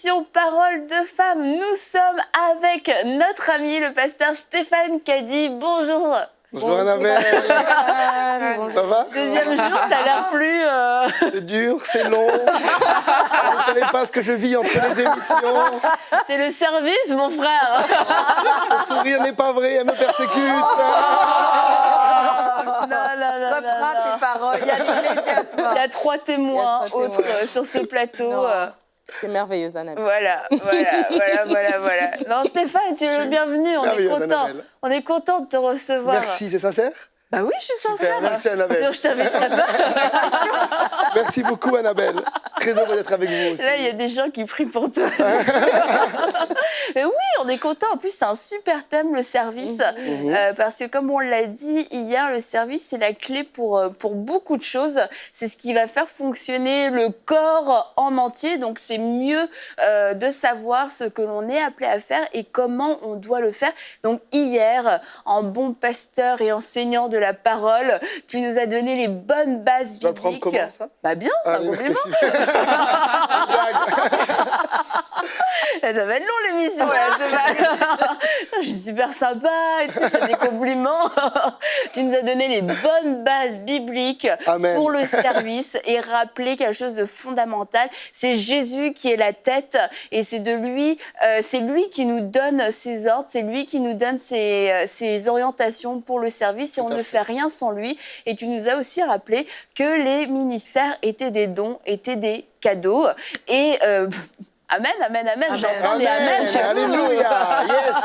l'émission Parole de Femmes. Nous sommes avec notre ami, le pasteur Stéphane Caddy. Bonjour. Bonjour Annabelle. Ça va? Deuxième jour, t'as l'air plus... C'est dur, c'est long. Vous ne savez pas ce que je vis entre les émissions. C'est le service, mon frère. Le sourire n'est pas vrai, elle me persécute. Reprends tes paroles, il y a tous les diatoires. Il y a trois témoins autres sur ce plateau. C'est merveilleux, Annabelle. Voilà. Non, Stéphane, tu es le bienvenu, on est Merveilleuse, content. Annabelle. On est content de te recevoir. Merci, c'est sincère? Bah oui, je suis sincère. Merci Annabelle. Sinon, je t'inviterais pas. Merci beaucoup Annabelle. Très heureux d'être avec vous aussi. Là, il y a des gens qui prient pour toi. Mais oui, on est content. En plus, c'est un super thème, le service. Parce que comme on l'a dit hier, le service, c'est la clé pour beaucoup de choses. C'est ce qui va faire fonctionner le corps en entier. Donc, c'est mieux de savoir ce que l'on est appelé à faire et comment on doit le faire. Donc, hier, en bon pasteur et enseignant de la parole, tu nous as donné les bonnes bases bibliques. Tu vas le prendre comment, ça? Bah bien, c'est un compliment. Ça va être long l'émission là, je suis super sympa et tu fais des compliments. Tu nous as donné les bonnes bases bibliques pour le service et rappelé quelque chose de fondamental. C'est Jésus qui est la tête et c'est lui qui nous donne ses ordres, c'est lui qui nous donne ses orientations pour le service et on ne fait rien sans lui. Et tu nous as aussi rappelé que les ministères étaient des dons, étaient des cadeaux et Amen. J'entends des amen chez vous. Alléluia, yes.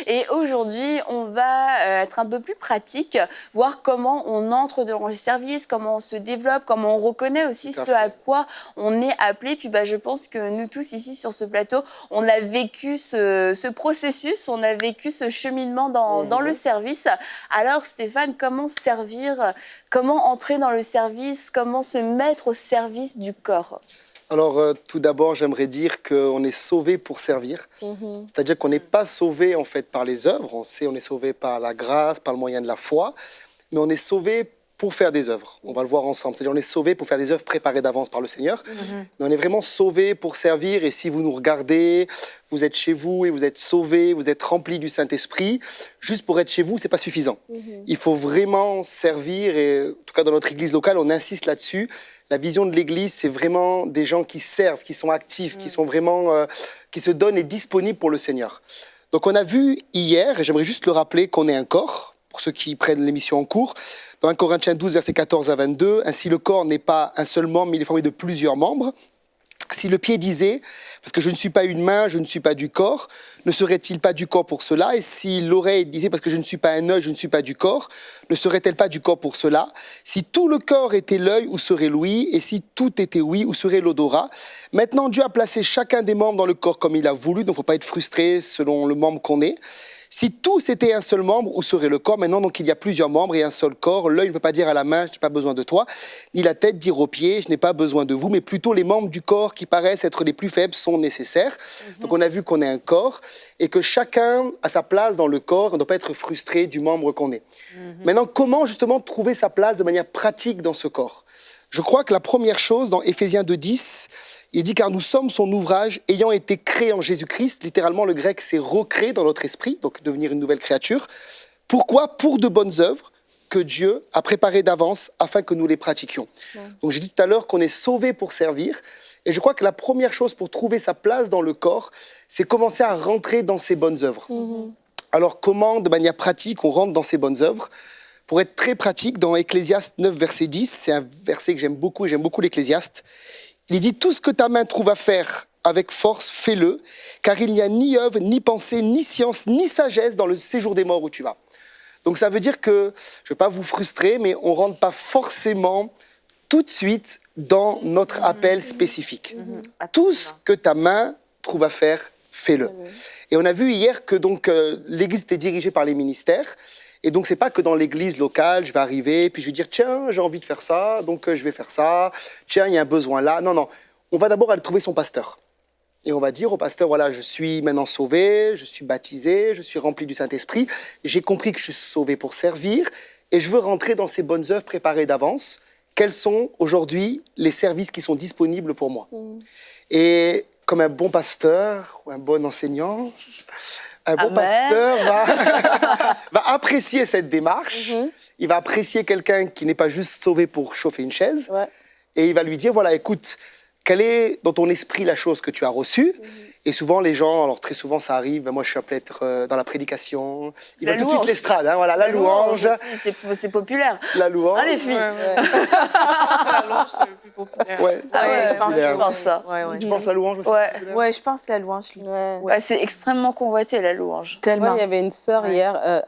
Et aujourd'hui, on va être un peu plus pratique, voir comment on entre dans le service, comment on se développe, comment on reconnaît aussi ce à quoi on est appelé. Puis je pense que nous tous ici sur ce plateau, on a vécu ce processus, on a vécu ce cheminement dans le service. Alors Stéphane, comment servir, comment entrer dans le service, comment se mettre au service du corps ? Alors, tout d'abord, j'aimerais dire qu'on est sauvé pour servir. C'est-à-dire qu'on n'est pas sauvé, en fait, par les œuvres. On est sauvé par la grâce, par le moyen de la foi. Mais on est sauvé pour faire des œuvres. On va le voir ensemble. C'est-à-dire on est sauvé pour faire des œuvres préparées d'avance par le Seigneur. Mais on est vraiment sauvé pour servir. Et si vous nous regardez, vous êtes chez vous et vous êtes sauvés, vous êtes remplis du Saint-Esprit. Juste pour être chez vous, ce n'est pas suffisant. Il faut vraiment servir. Et en tout cas, dans notre église locale, on insiste là-dessus. La vision de l'Église, c'est vraiment des gens qui servent, qui sont actifs, qui sont vraiment, qui se donnent et disponibles pour le Seigneur. Donc on a vu hier, et j'aimerais juste le rappeler, qu'on est un corps, pour ceux qui prennent l'émission en cours, dans 1 Corinthiens 12, versets 14 à 22, « Ainsi le corps n'est pas un seul membre, mais il est formé de plusieurs membres. Si le pied disait, parce que je ne suis pas une main, je ne suis pas du corps, ne serait-il pas du corps pour cela? Et si l'oreille disait, parce que je ne suis pas un œil, je ne suis pas du corps, ne serait-elle pas du corps pour cela? Si tout le corps était l'œil, où serait l'ouïe? Et si tout était ouïe, où serait l'odorat? Maintenant, Dieu a placé chacun des membres dans le corps comme il a voulu, donc il ne faut pas être frustré selon le membre qu'on est. Si tous étaient un seul membre, où serait le corps? Maintenant, donc, il y a plusieurs membres et un seul corps. L'œil ne peut pas dire à la main, je n'ai pas besoin de toi, ni la tête dire aux pieds, je n'ai pas besoin de vous, mais plutôt les membres du corps qui paraissent être les plus faibles sont nécessaires. Donc, on a vu qu'on est un corps et que chacun a sa place dans le corps. On ne doit pas être frustré du membre qu'on est. Maintenant, comment justement trouver sa place de manière pratique dans ce corps? Je crois que la première chose, dans Éphésiens 2:10, il dit « Car nous sommes son ouvrage, ayant été créés en Jésus-Christ ». Littéralement, le grec, c'est « recréer » dans notre esprit, donc devenir une nouvelle créature. Pourquoi? Pour de bonnes œuvres que Dieu a préparées d'avance afin que nous les pratiquions. Donc j'ai dit tout à l'heure qu'on est sauvé pour servir. Et je crois que la première chose pour trouver sa place dans le corps, c'est commencer à rentrer dans ces bonnes œuvres. Alors comment, de manière pratique, on rentre dans ces bonnes œuvres? Pour être très pratique, dans Ecclésiaste 9, verset 10, c'est un verset que j'aime beaucoup, et j'aime beaucoup l'Ecclésiaste. Il dit « Tout ce que ta main trouve à faire avec force, fais-le, car il n'y a ni œuvre, ni pensée, ni science, ni sagesse dans le séjour des morts où tu vas. » Donc ça veut dire que, je ne vais pas vous frustrer, mais on ne rentre pas forcément tout de suite dans notre appel spécifique. Tout ce que ta main trouve à faire, fais-le. Et on a vu hier que donc, l'Église était dirigée par les ministères. Et donc, ce n'est pas que dans l'église locale, je vais arriver, puis je vais dire, tiens, j'ai envie de faire ça, donc je vais faire ça. Tiens, il y a un besoin là. Non, non. On va d'abord aller trouver son pasteur. Et on va dire au pasteur, voilà, je suis maintenant sauvé, je suis baptisé, je suis rempli du Saint-Esprit. J'ai compris que je suis sauvé pour servir et je veux rentrer dans ces bonnes œuvres préparées d'avance. Quels sont aujourd'hui les services qui sont disponibles pour moi? Et comme un bon pasteur ou un bon enseignant, un bon Amen. pasteur va apprécier cette démarche. Il va apprécier quelqu'un qui n'est pas juste sauvé pour chauffer une chaise. Ouais. Et il va lui dire, voilà, écoute, quelle est dans ton esprit la chose que tu as reçue? Et souvent, les gens, alors très souvent, ça arrive, ben moi, je suis appelé à être dans la prédication. Ils veulent tout de suite l'estrade, hein, voilà, la louange. aussi, c'est populaire. La louange. Hein, les filles? La louange, c'est le plus populaire. Ouais, Ah ouais, je pense je pense ça. Tu penses la louange aussi? Ouais. Ouais, je pense que la louange. Ouais. Ouais, c'est extrêmement convoité, la louange. Tellement. Moi, il y avait une sœur hier,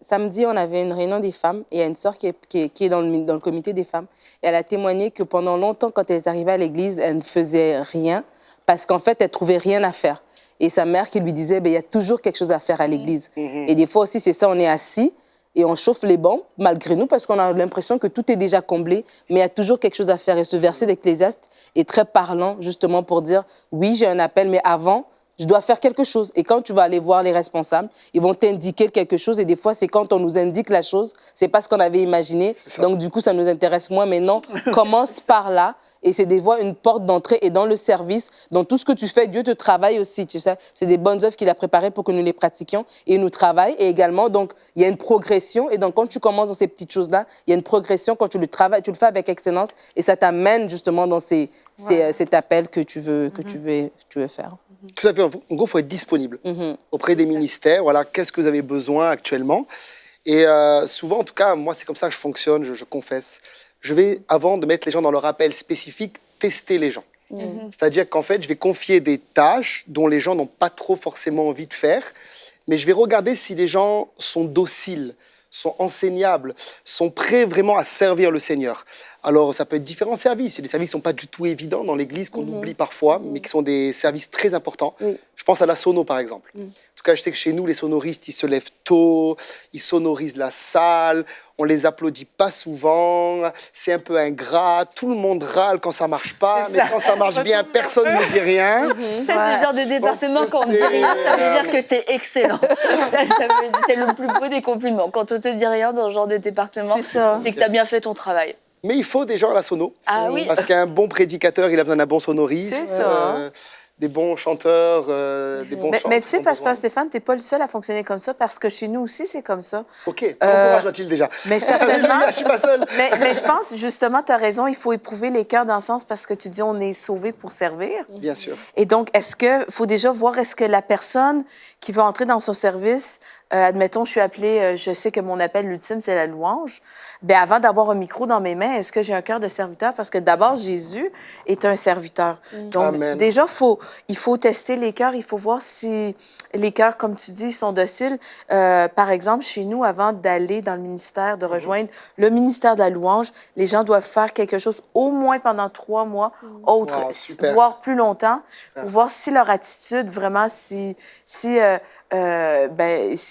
samedi, on avait une réunion des femmes, et il y a une sœur qui est dans le comité des femmes, et elle a témoigné que pendant longtemps, quand elle est arrivée à l'église, elle ne faisait rien, parce qu'en fait, elle trouvait rien à faire. Et sa mère qui lui disait, il y a toujours quelque chose à faire à l'église. Et des fois aussi, c'est ça, on est assis, et on chauffe les bancs, malgré nous, parce qu'on a l'impression que tout est déjà comblé, mais il y a toujours quelque chose à faire. Et ce verset d'Ecclésiaste est très parlant, justement, pour dire, oui, j'ai un appel, mais avant, je dois faire quelque chose. Et quand tu vas aller voir les responsables, ils vont t'indiquer quelque chose. Et des fois, c'est quand on nous indique la chose, c'est pas ce qu'on avait imaginé. Donc, du coup, ça nous intéresse moins. Mais non, commence par là. Et c'est des fois une porte d'entrée. Et dans le service, dans tout ce que tu fais, Dieu te travaille aussi. Tu sais, c'est des bonnes œuvres qu'il a préparées pour que nous les pratiquions. Et il nous travaille. Et également, donc, il y a une progression. Et donc, quand tu commences dans ces petites choses-là, il y a une progression. Quand tu le travailles, tu le fais avec excellence. Et ça t'amène justement dans cet appel que tu veux faire. Tout à fait. En gros, il faut être disponible auprès des ministères. Voilà, qu'est-ce que vous avez besoin actuellement? Et souvent, en tout cas, moi, c'est comme ça que je fonctionne, je confesse. Je vais, avant de mettre les gens dans leur appel spécifique, tester les gens. C'est-à-dire qu'en fait, je vais confier des tâches dont les gens n'ont pas trop forcément envie de faire, mais je vais regarder si les gens sont dociles, sont enseignables, sont prêts vraiment à servir le Seigneur. Alors, ça peut être différents services. Les services ne sont pas du tout évidents dans l'Église, qu'on oublie parfois, mais qui sont des services très importants. Je pense à la sono, par exemple. En tout cas, je sais que chez nous, les sonoristes, ils se lèvent tôt, ils sonorisent la salle, on les applaudit pas souvent, c'est un peu ingrat, tout le monde râle quand ça marche pas, mais quand ça marche bien, personne ne dit rien. C'est le genre de département, quand on ne dit rien, ça veut dire que tu es excellent. C'est le plus beau des compliments. Quand on te dit rien dans ce genre de département, c'est que tu as bien fait ton travail. Mais il faut des gens à la sono. Ah oui. Parce qu'un bon prédicateur, il a besoin d'un bon sonoriste. C'est ça. Des bons chanteurs, des bons chanteurs. Mais tu sais, Pasteur Stéphane, tu n'es pas le seul à fonctionner comme ça, parce que chez nous aussi, c'est comme ça. OK. Comment va-t-il déjà? Mais certainement. Je ne suis pas seule. Mais je pense, justement, tu as raison, il faut éprouver les cœurs dans le sens parce que tu dis on est sauvé pour servir. Bien sûr. Et donc, il faut déjà voir, est-ce que la personne qui veut entrer dans son service, admettons, je suis appelée, je sais que mon appel ultime, c'est la louange. Bien, avant d'avoir un micro dans mes mains, est-ce que j'ai un cœur de serviteur? Parce que d'abord, Jésus est un serviteur. Donc, Amen. déjà, il faut tester les cœurs, il faut voir si les cœurs, comme tu dis, sont dociles. Par exemple, chez nous, avant d'aller dans le ministère, de rejoindre le ministère de la louange, les gens doivent faire quelque chose au moins pendant 3 mois, Wow, super. voire plus longtemps, pour voir si leur attitude, vraiment, si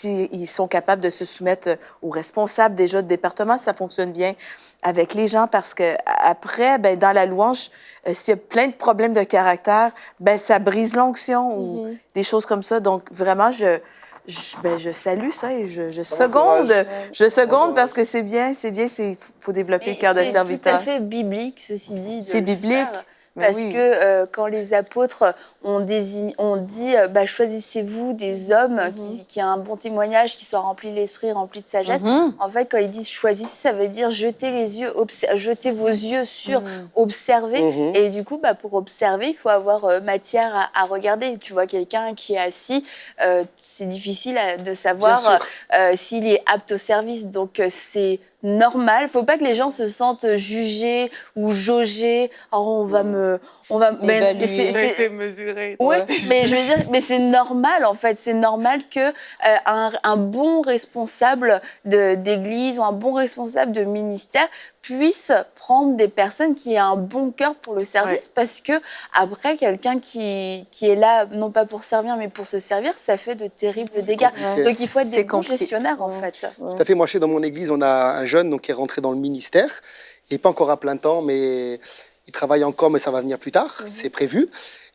ils sont capables de se soumettre aux responsables déjà de département, ça fonctionne bien avec les gens parce que après, dans la louange, s'il y a plein de problèmes de caractère, ça brise l'onction ou des choses comme ça. Donc vraiment, je salue ça et je seconde parce que c'est bien, il faut développer le cœur de serviteur. C'est tout à fait biblique, ceci dit. C'est biblique. Parce que quand les apôtres ont dit choisissez-vous des hommes qui ont un bon témoignage, qui soient remplis de l'esprit, remplis de sagesse. En fait, quand ils disent choisissez, ça veut dire jetez vos yeux sur observer. Et du coup, pour observer, il faut avoir matière à regarder. Tu vois quelqu'un qui est assis, c'est difficile de savoir s'il est apte au service. Donc, c'est normal. Il ne faut pas que les gens se sentent jugés ou jaugés. Alors, on va mesurer. Oui, mais je veux dire, mais c'est normal en fait. C'est normal que un bon responsable d'église ou un bon responsable de ministère puisse prendre des personnes qui aient un bon cœur pour le service, parce que après, quelqu'un qui est là non pas pour servir mais pour se servir, ça fait de terribles dégâts. Donc il faut être des bons gestionnaires en fait. Tout à fait. Moi, dans mon église, on a un jeune qui est rentré dans le ministère. Il n'est pas encore à plein temps, mais il travaille encore, mais ça va venir plus tard, c'est prévu.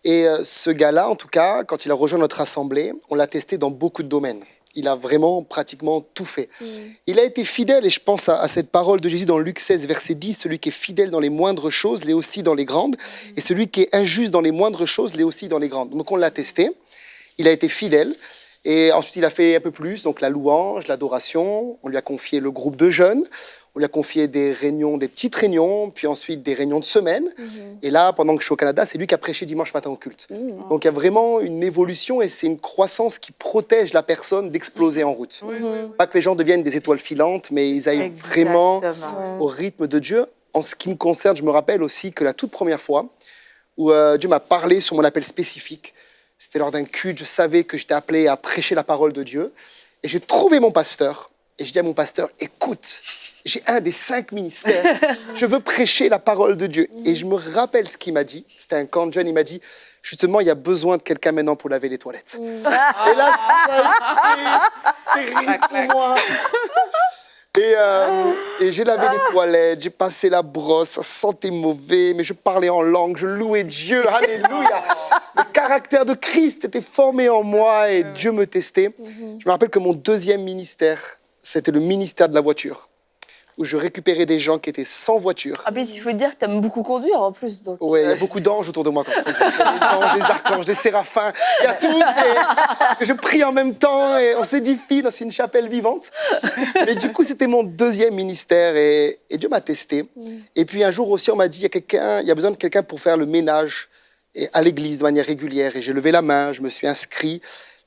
Et ce gars-là, en tout cas, quand il a rejoint notre assemblée, on l'a testé dans beaucoup de domaines. Il a vraiment pratiquement tout fait. Il a été fidèle, et je pense à cette parole de Jésus dans Luc 16, verset 10, celui qui est fidèle dans les moindres choses, l'est aussi dans les grandes, et celui qui est injuste dans les moindres choses, l'est aussi dans les grandes. Donc on l'a testé, il a été fidèle, et ensuite il a fait un peu plus, donc la louange, l'adoration, on lui a confié le groupe de jeunes, on lui a confié des réunions, des petites réunions, puis ensuite des réunions de semaine. Et là, pendant que je suis au Canada, c'est lui qui a prêché dimanche matin au culte. Donc il y a vraiment une évolution et c'est une croissance qui protège la personne d'exploser en route. Pas que les gens deviennent des étoiles filantes, mais ils aillent vraiment au rythme de Dieu. En ce qui me concerne, je me rappelle aussi que la toute première fois où Dieu m'a parlé sur mon appel spécifique, c'était lors d'un culte, je savais que j'étais appelé à prêcher la parole de Dieu. Et j'ai trouvé mon pasteur. Et je dis à mon pasteur, écoute, j'ai un des 5 ministères. Je veux prêcher la parole de Dieu. Et je me rappelle ce qu'il m'a dit. C'était un camp de jeunes. Il m'a dit, justement, il y a besoin de quelqu'un maintenant pour laver les toilettes. Et là, ça a été terrible pour moi. Et j'ai lavé les toilettes, j'ai passé la brosse, ça sentait mauvais, mais je parlais en langue, je louais Dieu, alléluia. Le caractère de Christ était formé en moi et Dieu me testait. Je me rappelle que mon deuxième ministère, c'était le ministère de la voiture, où je récupérais des gens qui étaient sans voiture. Ah, mais il faut dire que tu aimes beaucoup conduire en plus. Oui, il y a beaucoup d'anges autour de moi quand je conduis. Il y a des anges, des archanges, des séraphins, il y a tous. Et je prie en même temps et on s'édifie dans une chapelle vivante. Mais du coup, c'était mon deuxième ministère et Dieu m'a testé. Et puis un jour aussi, on m'a dit, il y a besoin de quelqu'un pour faire le ménage à l'église de manière régulière. Et j'ai levé la main, je me suis inscrit.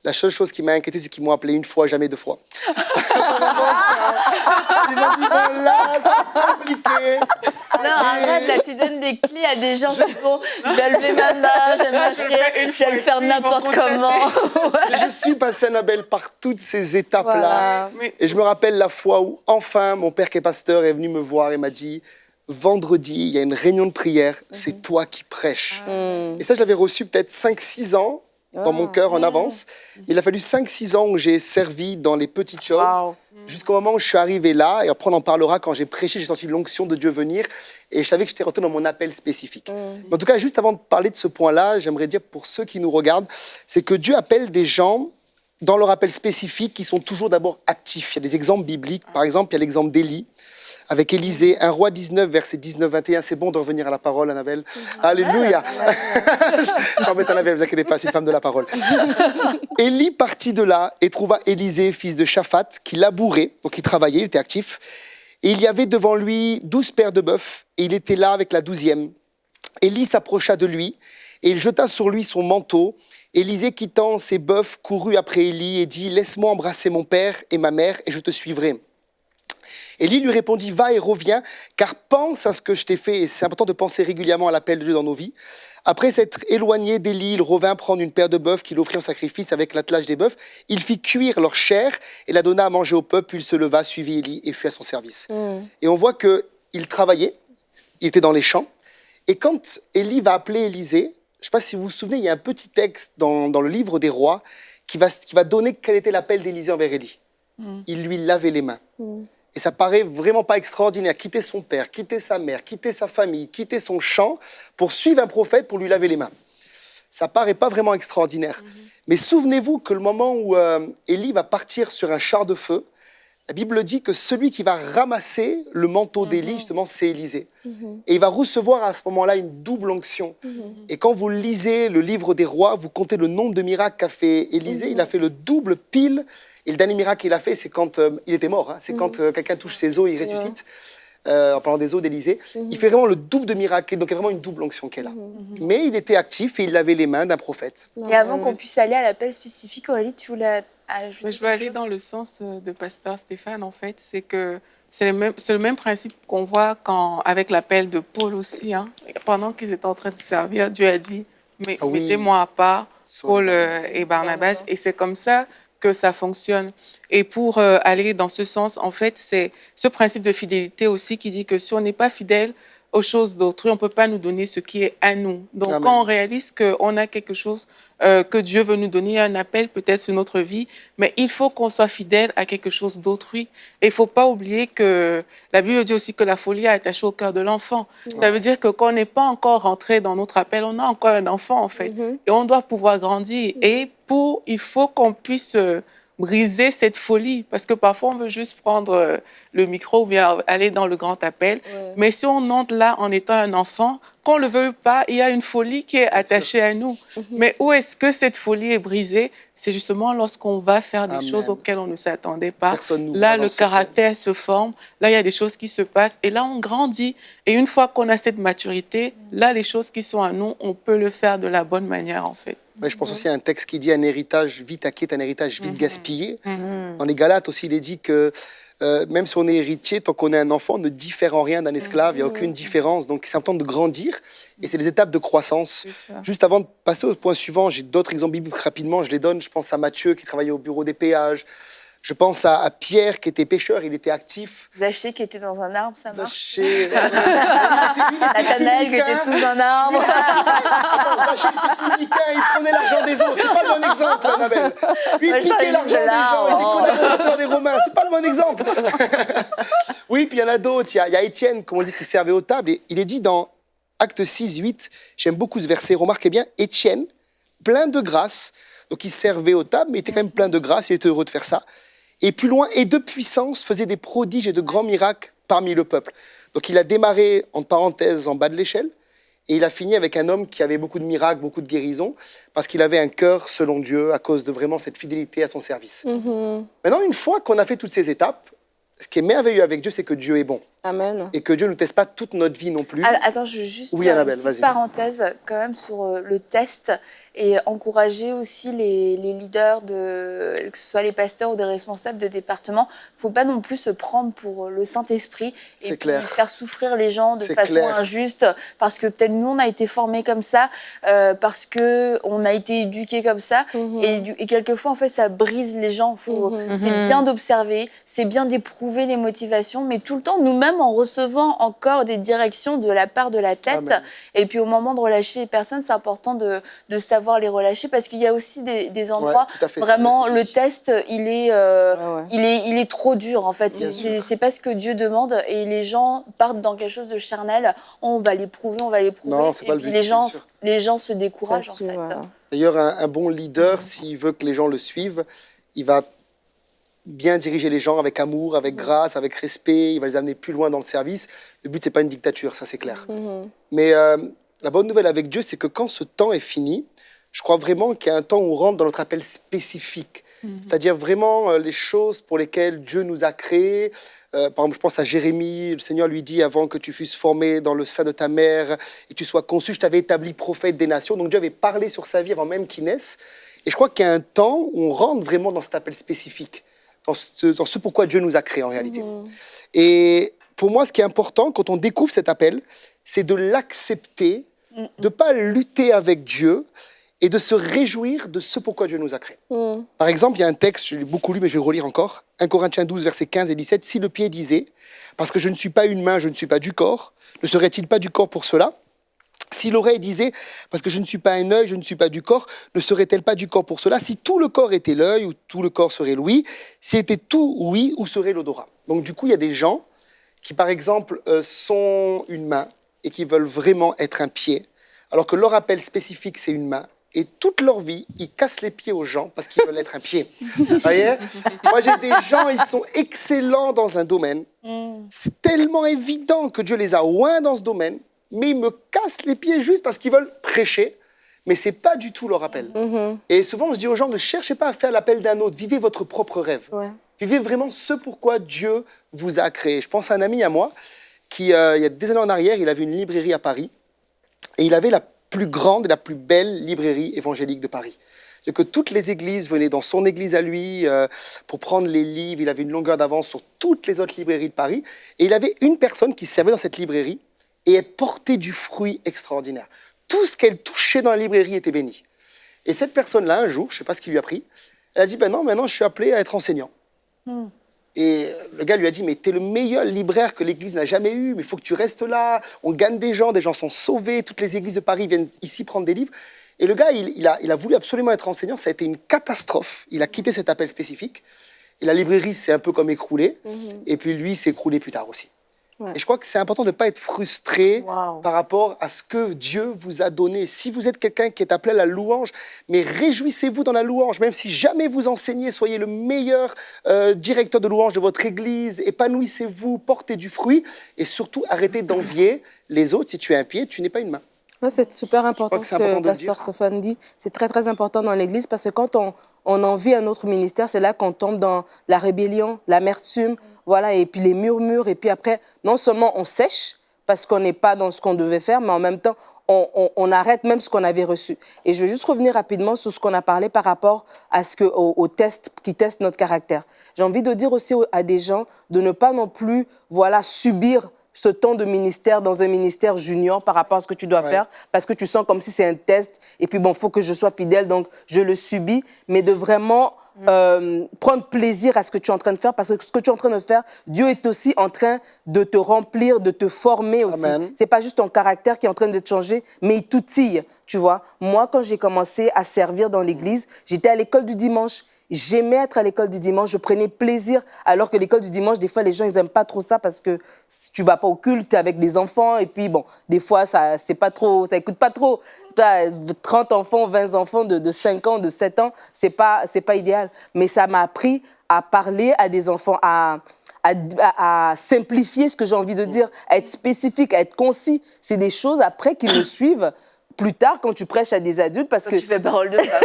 La seule chose qui m'a inquiété, c'est qu'ils m'ont appelé une fois, jamais 2 fois. Ils ont dit, bon là, c'est compliqué. Non, arrête, là, tu donnes des clés à des gens, c'est bon, je vais lever ma main, je vais m'inscrire, je vais le faire n'importe comment. Je suis passé, Annabelle, par toutes ces étapes-là. Voilà. Et je me rappelle la fois où, enfin, mon père qui est pasteur est venu me voir et m'a dit, vendredi, il y a une réunion de prière, c'est toi qui prêches. Et ça, je l'avais reçu peut-être 5-6 ans. Dans mon cœur en avance. Il a fallu 5-6 ans où j'ai servi dans les petites choses, jusqu'au moment où je suis arrivé là, et après on en parlera, quand j'ai prêché, j'ai senti l'onction de Dieu venir, et je savais que j'étais rentré dans mon appel spécifique. Mais en tout cas, juste avant de parler de ce point-là, j'aimerais dire pour ceux qui nous regardent, c'est que Dieu appelle des gens dans leur appel spécifique qui sont toujours d'abord actifs. Il y a des exemples bibliques, par exemple, il y a l'exemple d'Élie, avec Élisée, 1 Roi 19, verset 19-21. C'est bon de revenir à la parole, Annabelle. Alléluia. J'embête Annabelle, ne vous inquiétez pas, c'est une femme de la parole. Élie partit de là et trouva Élisée, fils de Shaphat, qui labourait, donc il travaillait, il était actif. Et il y avait devant lui 12 paires de bœufs, et il était là avec la 12e. Élie s'approcha de lui, et il jeta sur lui son manteau. Élisée, quittant ses bœufs, courut après Élie et dit « Laisse-moi embrasser mon père et ma mère, et je te suivrai. » Élie lui répondit, va et reviens, car pense à ce que je t'ai fait, et c'est important de penser régulièrement à l'appel de Dieu dans nos vies. Après s'être éloigné d'Élie, il revint prendre une paire de bœufs qu'il offrit en sacrifice avec l'attelage des bœufs. Il fit cuire leur chair et la donna à manger au peuple, puis il se leva, suivit Élie et fut à son service. Et on voit qu'il travaillait, il était dans les champs, et quand Élie va appeler Élisée, je ne sais pas si vous vous souvenez, il y a un petit texte dans le livre des rois qui va donner quel était l'appel d'Élisée envers Élie. Il lui lavait les mains. Et ça paraît vraiment pas extraordinaire, quitter son père, quitter sa mère, quitter sa famille, quitter son champ pour suivre un prophète pour lui laver les mains. Ça paraît pas vraiment extraordinaire. Mais souvenez-vous que le moment où Élie va partir sur un char de feu, la Bible dit que celui qui va ramasser le manteau d'Élie, justement, c'est Élisée. Et il va recevoir à ce moment-là une double onction. Et quand vous lisez le livre des rois, vous comptez le nombre de miracles qu'a fait Élisée. Il a fait le double pile. Et le dernier miracle qu'il a fait, c'est quand il était mort. Hein. C'est quand quelqu'un touche ses os et il ressuscite. En parlant des os d'Élisée. Il fait vraiment le double de miracles. Donc il y a vraiment une double onction qui est là. Mais il était actif et il lavait les mains d'un prophète. Et avant qu'on puisse aller à l'appel spécifique, Aurélie, tu voulais ajouter Je veux aller dans le sens de Pasteur Stéphane, en fait. C'est que c'est le même principe qu'on voit avec l'appel de Paul aussi. Hein. Pendant qu'ils étaient en train de servir, Dieu a dit, mettez-moi à part Paul et Barnabas. Et c'est comme ça que ça fonctionne. Et pour aller dans ce sens, en fait, c'est ce principe de fidélité aussi qui dit que si on n'est pas fidèle aux choses d'autrui, on ne peut pas nous donner ce qui est à nous. Donc, Amen. Quand on réalise qu'on a quelque chose que Dieu veut nous donner, un appel peut-être sur notre vie, mais il faut qu'on soit fidèle à quelque chose d'autrui. Et il ne faut pas oublier que la Bible dit aussi que la folie est attachée au cœur de l'enfant. Ça veut dire que quand on n'est pas encore rentré dans notre appel, on a encore un enfant, en fait. Et on doit pouvoir grandir. Et il faut qu'on puisse briser cette folie. Parce que parfois, on veut juste prendre le micro ou bien aller dans le grand appel. Ouais. Mais si on entre là en étant un enfant, qu'on ne le veuille pas, il y a une folie qui est attachée à nous. Mais où est-ce que cette folie est brisée? C'est justement lorsqu'on va faire des choses auxquelles on ne s'attendait pas. Là, le caractère se forme. Là, il y a des choses qui se passent. Et là, on grandit. Et une fois qu'on a cette maturité, là, les choses qui sont à nous, on peut le faire de la bonne manière, en fait. Ouais, je pense aussi à un texte qui dit un héritage vite acquis est un héritage vite gaspillé. Dans les Galates aussi, il est dit que même si on est héritier, tant qu'on est un enfant, on ne diffère en rien d'un esclave, il n'y a aucune différence. Donc c'est important de grandir et c'est des étapes de croissance. Juste avant de passer au point suivant, j'ai d'autres exemples bibliques rapidement, je les donne. Je pense à Matthieu qui travaillait au bureau des péages. Je pense à Pierre qui était pêcheur, il était actif. Zaché qui était dans un arbre, ça marche. Zaché. Nathanaël qui était sous un arbre. Zaché était publicain, il prenait l'argent des autres. C'est pas le bon exemple, Annabelle. Lui, il piquait l'argent des gens, il était collaborateur des Romains. C'est pas le bon exemple. Oui, puis il y en a d'autres. Il y a Étienne, comme on dit, qui servait aux tables. Et il est dit dans Actes 6, 8, j'aime beaucoup ce verset, remarquez bien, Étienne, plein de grâce. Donc il servait aux tables, mais il était quand même plein de grâce, il était heureux de faire ça. Et plus loin, et de puissance, faisait des prodiges et de grands miracles parmi le peuple. Donc il a démarré, en parenthèse, en bas de l'échelle, et il a fini avec un homme qui avait beaucoup de miracles, beaucoup de guérisons, parce qu'il avait un cœur selon Dieu, à cause de vraiment cette fidélité à son service. Maintenant, une fois qu'on a fait toutes ces étapes, ce qui est merveilleux avec Dieu, c'est que Dieu est bon. Amen. Et que Dieu ne teste pas toute notre vie non plus. Attends, je veux juste oui, Annabelle, une petite parenthèse quand même sur le test et encourager aussi les leaders, que ce soit les pasteurs ou des responsables de département. Il ne faut pas non plus se prendre pour le Saint-Esprit et puis faire souffrir les gens de façon injuste parce que peut-être nous, on a été formés comme ça, parce qu'on a été éduqués comme ça. Et quelquefois, en fait, ça brise les gens. C'est bien d'observer, c'est bien d'éprouver les motivations, mais tout le temps, nous-mêmes, en recevant encore des directions de la part de la tête. Amen. Et puis au moment de relâcher les personnes, c'est important de savoir les relâcher parce qu'il y a aussi des endroits vraiment le test il est trop dur en fait. C'est pas ce que Dieu demande et les gens partent dans quelque chose de charnel. On va l'éprouver. Non, c'est pas le but, les gens se découragent en fait. D'ailleurs, un bon leader, s'il veut que les gens le suivent, il va bien diriger les gens avec amour, avec grâce, avec respect. Il va les amener plus loin dans le service. Le but, c'est pas une dictature, ça c'est clair. Mais la bonne nouvelle avec Dieu, c'est que quand ce temps est fini, je crois vraiment qu'il y a un temps où on rentre dans notre appel spécifique. C'est-à-dire vraiment les choses pour lesquelles Dieu nous a créés. Par exemple, je pense à Jérémie. Le Seigneur lui dit, avant que tu fusses formé dans le sein de ta mère et que tu sois conçu, je t'avais établi prophète des nations. Donc Dieu avait parlé sur sa vie avant même qu'il naisse. Et je crois qu'il y a un temps où on rentre vraiment dans cet appel spécifique. Dans ce pourquoi Dieu nous a créés en réalité. Et pour moi, ce qui est important quand on découvre cet appel, c'est de l'accepter, de ne pas lutter avec Dieu et de se réjouir de ce pourquoi Dieu nous a créés. Par exemple, il y a un texte, je l'ai beaucoup lu, mais je vais le relire encore, 1 Corinthiens 12, versets 15 et 17, « Si le pied disait, parce que je ne suis pas une main, je ne suis pas du corps, ne serait-il pas du corps pour cela ? Si l'oreille disait, parce que je ne suis pas un œil, je ne suis pas du corps, ne serait-elle pas du corps pour cela ? Si tout le corps était l'œil, ou tout le corps serait l'ouïe, si était tout ouïe, où serait l'odorat ? » Donc du coup, il y a des gens qui, par exemple, sont une main et qui veulent vraiment être un pied, alors que leur appel spécifique, c'est une main. Et toute leur vie, ils cassent les pieds aux gens parce qu'ils veulent être un pied. Vous voyez ? Moi, j'ai des gens, ils sont excellents dans un domaine. C'est tellement évident que Dieu les a oints dans ce domaine, mais ils me cassent les pieds juste parce qu'ils veulent prêcher, mais ce n'est pas du tout leur appel. Et souvent, je dis aux gens, ne cherchez pas à faire l'appel d'un autre, vivez votre propre rêve. Vivez vraiment ce pourquoi Dieu vous a créé. Je pense à un ami à moi qui, il y a des années en arrière, il avait une librairie à Paris, et il avait la plus grande et la plus belle librairie évangélique de Paris. C'est que toutes les églises venaient dans son église à lui pour prendre les livres. Il avait une longueur d'avance sur toutes les autres librairies de Paris. Et il avait une personne qui servait dans cette librairie et elle portait du fruit extraordinaire. Tout ce qu'elle touchait dans la librairie était béni. Et cette personne-là, un jour, je ne sais pas ce qui lui a pris, elle a dit, non, maintenant je suis appelé à être enseignant. Et le gars lui a dit, mais t'es le meilleur libraire que l'église n'a jamais eu, mais il faut que tu restes là, on gagne des gens sont sauvés, toutes les églises de Paris viennent ici prendre des livres. Et le gars, il a voulu absolument être enseignant, ça a été une catastrophe. Il a quitté cet appel spécifique, et la librairie s'est un peu comme écroulée, et puis lui s'est écroulé plus tard aussi. Et je crois que c'est important de ne pas être frustré par rapport à ce que Dieu vous a donné. Si vous êtes quelqu'un qui est appelé à la louange, mais réjouissez-vous dans la louange. Même si jamais vous enseignez, soyez le meilleur directeur de louange de votre église. Épanouissez-vous, portez du fruit. Et surtout, arrêtez d'envier les autres. Si tu es un pied, tu n'es pas une main. Ouais, c'est super important ce que Pasteur Stéphane dit. C'est très, très important dans l'Église parce que quand on envie un autre ministère, c'est là qu'on tombe dans la rébellion, l'amertume, voilà, et puis les murmures. Et puis après, non seulement on sèche parce qu'on n'est pas dans ce qu'on devait faire, mais en même temps, on arrête même ce qu'on avait reçu. Et je veux juste revenir rapidement sur ce qu'on a parlé par rapport à aux tests qui testent notre caractère. J'ai envie de dire aussi à des gens de ne pas non plus, voilà, subir ce temps de ministère dans un ministère junior par rapport à ce que tu dois faire, parce que tu sens comme si c'est un test, et puis bon, il faut que je sois fidèle, donc je le subis, mais de vraiment prendre plaisir à ce que tu es en train de faire, parce que ce que tu es en train de faire, Dieu est aussi en train de te remplir, de te former aussi. C'est pas juste ton caractère qui est en train de te changer, mais il t'outille, tu vois. Moi, quand j'ai commencé à servir dans l'église, j'étais à l'école du dimanche. J'aimais être à l'école du dimanche, je prenais plaisir, alors que l'école du dimanche, des fois, les gens, ils n'aiment pas trop ça parce que tu vas pas au culte, tu es avec des enfants, et puis bon, des fois, ça écoute pas trop. Tu as 30 enfants, 20 enfants de 5 ans, de 7 ans, c'est pas idéal. Mais ça m'a appris à parler à des enfants, à simplifier ce que j'ai envie de dire, à être spécifique, à être concis. C'est des choses après qui me suivent plus tard quand tu prêches à des adultes parce que tu fais parole de femme.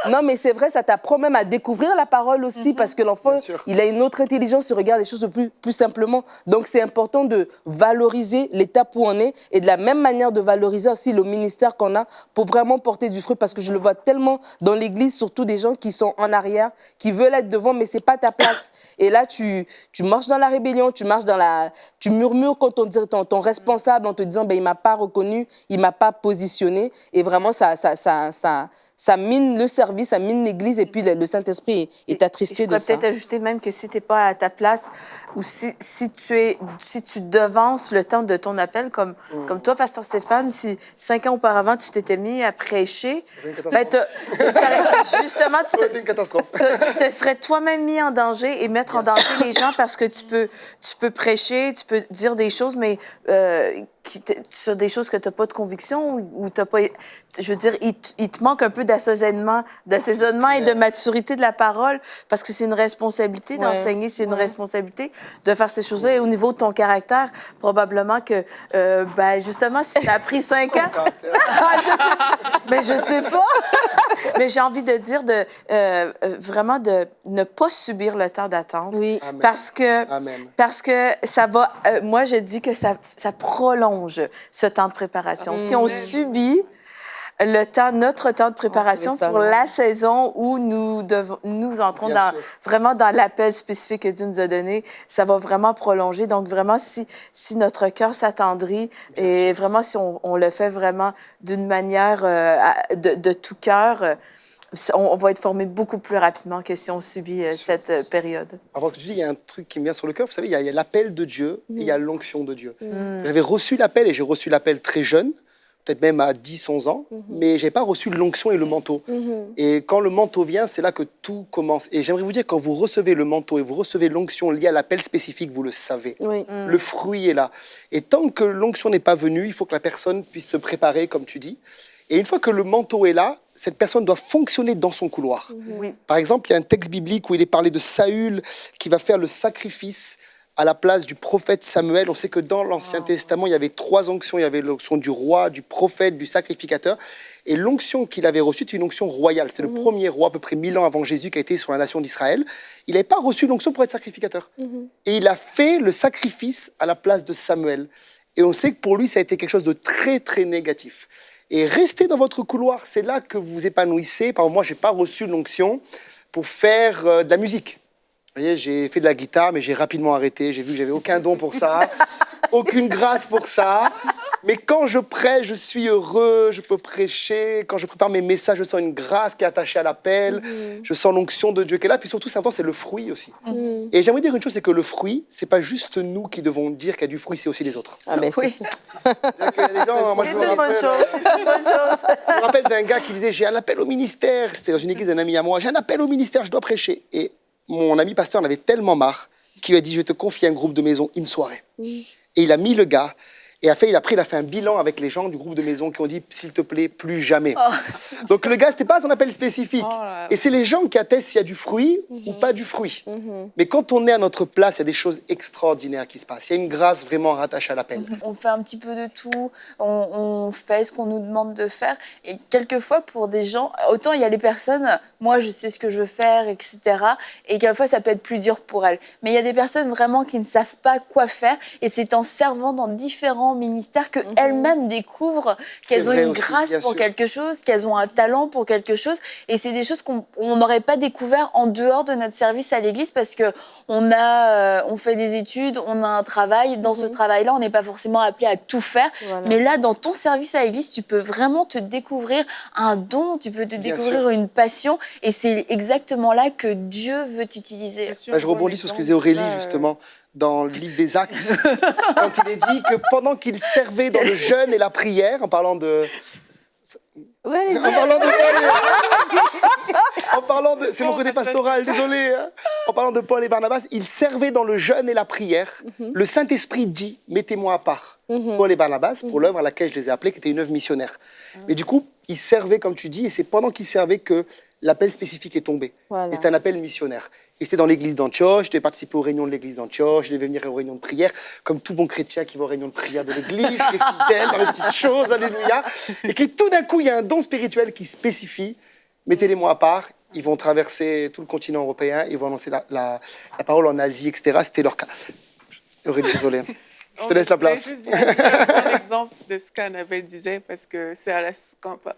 Non, mais c'est vrai, ça t'apprend même à découvrir la parole aussi parce que l'enfant, il a une autre intelligence, il regarde les choses plus simplement. Donc, c'est important de valoriser l'étape où on est et de la même manière de valoriser aussi le ministère qu'on a pour vraiment porter du fruit parce que je le vois tellement dans l'église, surtout des gens qui sont en arrière, qui veulent être devant, mais c'est pas ta place. Et là, tu marches dans la rébellion, tu murmures quand on dit ton responsable en te disant, ben, il m'a pas reconnu, il m'a pas positionné. Et vraiment, ça mine le service, ça mine l'Église et puis le Saint-Esprit est attristé de ça. Je pourrais peut-être ajouter même que si tu n'es pas à ta place ou si tu devances le temps de ton appel, comme toi, Pasteur Stéphane, si 5 ans auparavant, tu t'étais mis à prêcher, ben justement, tu te serais toi-même mis en danger et mettre en danger les gens parce que tu peux prêcher, tu peux dire des choses, mais sur des choses que tu n'as pas de conviction ou tu n'as pas... Je veux dire, il te manque un peu d'assaisonnement et de maturité de la parole parce que c'est une responsabilité d'enseigner, c'est une responsabilité de faire ces choses-là. Et au niveau de ton caractère, probablement que, justement, si ça a pris 5 ans... je sais pas. Mais j'ai envie de dire vraiment de ne pas subir le temps d'attente. Oui. Parce que ça va... moi, je dis que ça prolonge ce temps de préparation. Si on subit notre temps de préparation pour la saison où nous entrons vraiment dans l'appel spécifique que Dieu nous a donné, ça va vraiment prolonger. Donc, vraiment, si notre cœur s'attendrit et vraiment, si on le fait vraiment d'une manière de tout cœur, on va être formé beaucoup plus rapidement que si on subit cette période. Avant que tu dis, il y a un truc qui me vient sur le cœur. Vous savez, il y a l'appel de Dieu et il y a l'onction de Dieu. J'avais reçu l'appel et j'ai reçu l'appel très jeune, peut-être même à 10-11 ans, mais je n'ai pas reçu l'onction et le manteau. Et quand le manteau vient, c'est là que tout commence. Et j'aimerais vous dire, quand vous recevez le manteau et vous recevez l'onction liée à l'appel spécifique, vous le savez. Le fruit est là. Et tant que l'onction n'est pas venue, il faut que la personne puisse se préparer, comme tu dis. Et une fois que le manteau est là, cette personne doit fonctionner dans son couloir. Par exemple, il y a un texte biblique où il est parlé de Saül qui va faire le sacrifice à la place du prophète Samuel. On sait que dans l'Ancien Testament, il y avait 3 onctions. Il y avait l'onction du roi, du prophète, du sacrificateur. Et l'onction qu'il avait reçue, c'est une onction royale. C'est le premier roi, à peu près 1000 ans avant Jésus, qui a été sur la nation d'Israël. Il n'avait pas reçu l'onction pour être sacrificateur. Et il a fait le sacrifice à la place de Samuel. Et on sait que pour lui, ça a été quelque chose de très, très négatif. Et restez dans votre couloir, c'est là que vous vous épanouissez. Par exemple, moi, je n'ai pas reçu l'onction pour faire de la musique. Vous voyez, j'ai fait de la guitare, mais j'ai rapidement arrêté. J'ai vu que j'avais aucun don pour ça, aucune grâce pour ça. Mais quand je prêche, je suis heureux, je peux prêcher. Quand je prépare mes messages, je sens une grâce qui est attachée à l'appel. Je sens l'onction de Dieu qui est là. Puis surtout, c'est important, c'est le fruit aussi. Et j'aimerais dire une chose, c'est que le fruit, c'est pas juste nous qui devons dire qu'il y a du fruit, c'est aussi les autres. Ah, mais Oui. c'est une bonne chose. Je me rappelle d'un gars qui disait, j'ai un appel au ministère. C'était dans une église d'un ami à moi. J'ai un appel au ministère, je dois prêcher. Et mon ami pasteur en avait tellement marre qui lui a dit, je vais te confier un groupe de maison une soirée. Et il a mis le gars. Et après, il a fait un bilan avec les gens du groupe de maison qui ont dit, s'il te plaît, plus jamais. Donc le gars, c'était pas un appel spécifique. Et c'est les gens qui attestent s'il y a du fruit ou pas du fruit. Mais quand on est à notre place, il y a des choses extraordinaires qui se passent. Il y a une grâce vraiment rattachée à l'appel. On fait un petit peu de tout, on fait ce qu'on nous demande de faire. Et quelquefois, pour des gens, autant il y a les personnes, moi je sais ce que je veux faire, etc. Et quelquefois, ça peut être plus dur pour elles. Mais il y a des personnes vraiment qui ne savent pas quoi faire. Et c'est en servant dans différents ministères qu'elles-mêmes découvrent qu'elles ont une grâce pour quelque chose, qu'elles ont un talent pour quelque chose. Et c'est des choses qu'on n'aurait pas découvert en dehors de notre service à l'église parce qu'on on fait des études, on a un travail. Dans ce travail-là, on n'est pas forcément appelé à tout faire. Voilà. Mais là, dans ton service à l'église, tu peux vraiment te découvrir un don, tu peux te découvrir une passion. Et c'est exactement là que Dieu veut t'utiliser. Je rebondis sur ce que disait Aurélie, justement. Dans le livre des Actes, quand il est dit que pendant qu'il servait dans le jeûne et la prière, en parlant de... c'est mon côté pastoral, désolé. En parlant de Paul et Barnabas, ils servaient dans le jeûne et la prière. Le Saint-Esprit dit, mettez-moi à part Paul et Barnabas pour l'œuvre à laquelle je les ai appelés, qui était une œuvre missionnaire. Mais du coup, ils servaient, comme tu dis, et c'est pendant qu'ils servaient que l'appel spécifique est tombé. Voilà. Et c'était un appel missionnaire. Et c'était dans l'église d'Antioche, je devais participer aux réunions de l'église d'Antioche, je devais venir aux réunions de prière, comme tout bon chrétien qui va aux réunions de prière de l'église, qui est fidèle dans les petites choses, alléluia. Et que tout d'un coup, il y a un don spirituel qui spécifie, mettez-les-moi à part, ils vont traverser tout le continent européen, ils vont annoncer la parole en Asie, etc. C'était leur cas. Aurélie, désolé. Je te laisse la place. Je vais un exemple de ce qu'Annabelle disait, parce que c'est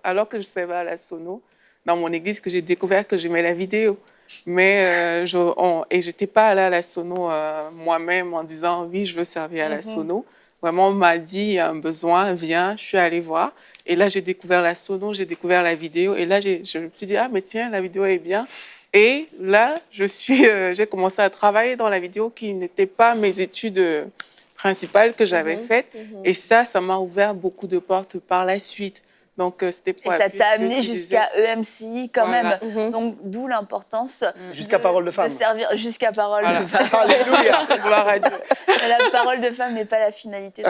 alors que je servais à la Sono, dans mon église, que j'ai découvert que j'aimais la vidéo. Mais et je n'étais pas allée à la Sono moi-même en disant oui, je veux servir à la Sono. Vraiment, on m'a dit, il y a un besoin, viens, je suis allée voir. Et là, j'ai découvert la Sono, j'ai découvert la vidéo. Et là, je me suis dit, ah, mais tiens, la vidéo est bien. Et là, j'ai commencé à travailler dans la vidéo qui n'était pas mes études principales que j'avais faites. Et ça m'a ouvert beaucoup de portes par la suite. Donc, c'était pour et ça t'a amené jusqu'à EMCI quand même. Donc, d'où l'importance jusqu'à Parole de Femme. De servir jusqu'à Parole de Femme. Alléluia. Gloire à Dieu. La parole de femme n'est pas la finalité.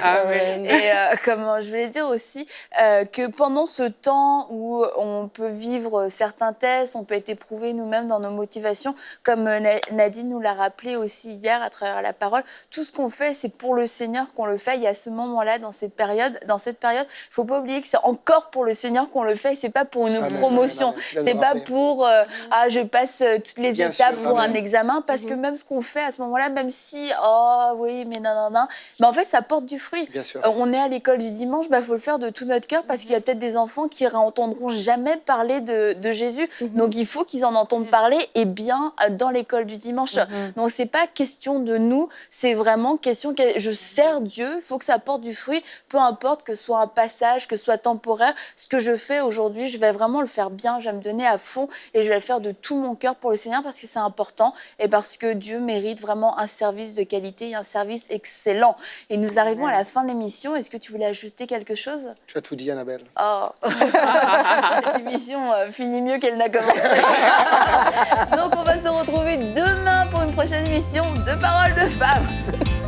Amen. Et comme je voulais dire aussi, que pendant ce temps où on peut vivre certains tests, on peut être éprouvé nous-mêmes dans nos motivations, comme Nadine nous l'a rappelé aussi hier à travers la parole, tout ce qu'on fait, c'est pour le Seigneur qu'on le fait. Il y a ce moment-là, dans cette période, il ne faut pas oublier que c'est encore pour le Seigneur qu'on le fait, c'est pas pour une promotion, c'est pas pour je passe toutes les étapes pour un examen, parce que même ce qu'on fait à ce moment-là, même si oui mais nanana, mais en fait ça porte du fruit. On est à l'école du dimanche, faut le faire de tout notre cœur, parce qu'il y a peut-être des enfants qui n'entendront jamais parler de Jésus, donc il faut qu'ils en entendent parler, et bien dans l'école du dimanche. Donc c'est pas question de nous, c'est vraiment question que je sers Dieu, il faut que ça porte du fruit, peu importe que ce soit un passage, que ce soit temporaire. Ce que je fais aujourd'hui, je vais vraiment le faire bien, je vais me donner à fond et je vais le faire de tout mon cœur pour le Seigneur, parce que c'est important et parce que Dieu mérite vraiment un service de qualité et un service excellent. Et nous arrivons à la fin de l'émission. Est-ce que tu voulais ajouter quelque chose? Tu as tout dit, Annabelle. Cette émission finit mieux qu'elle n'a commencé. Donc on va se retrouver demain pour une prochaine émission de Parole de Femme.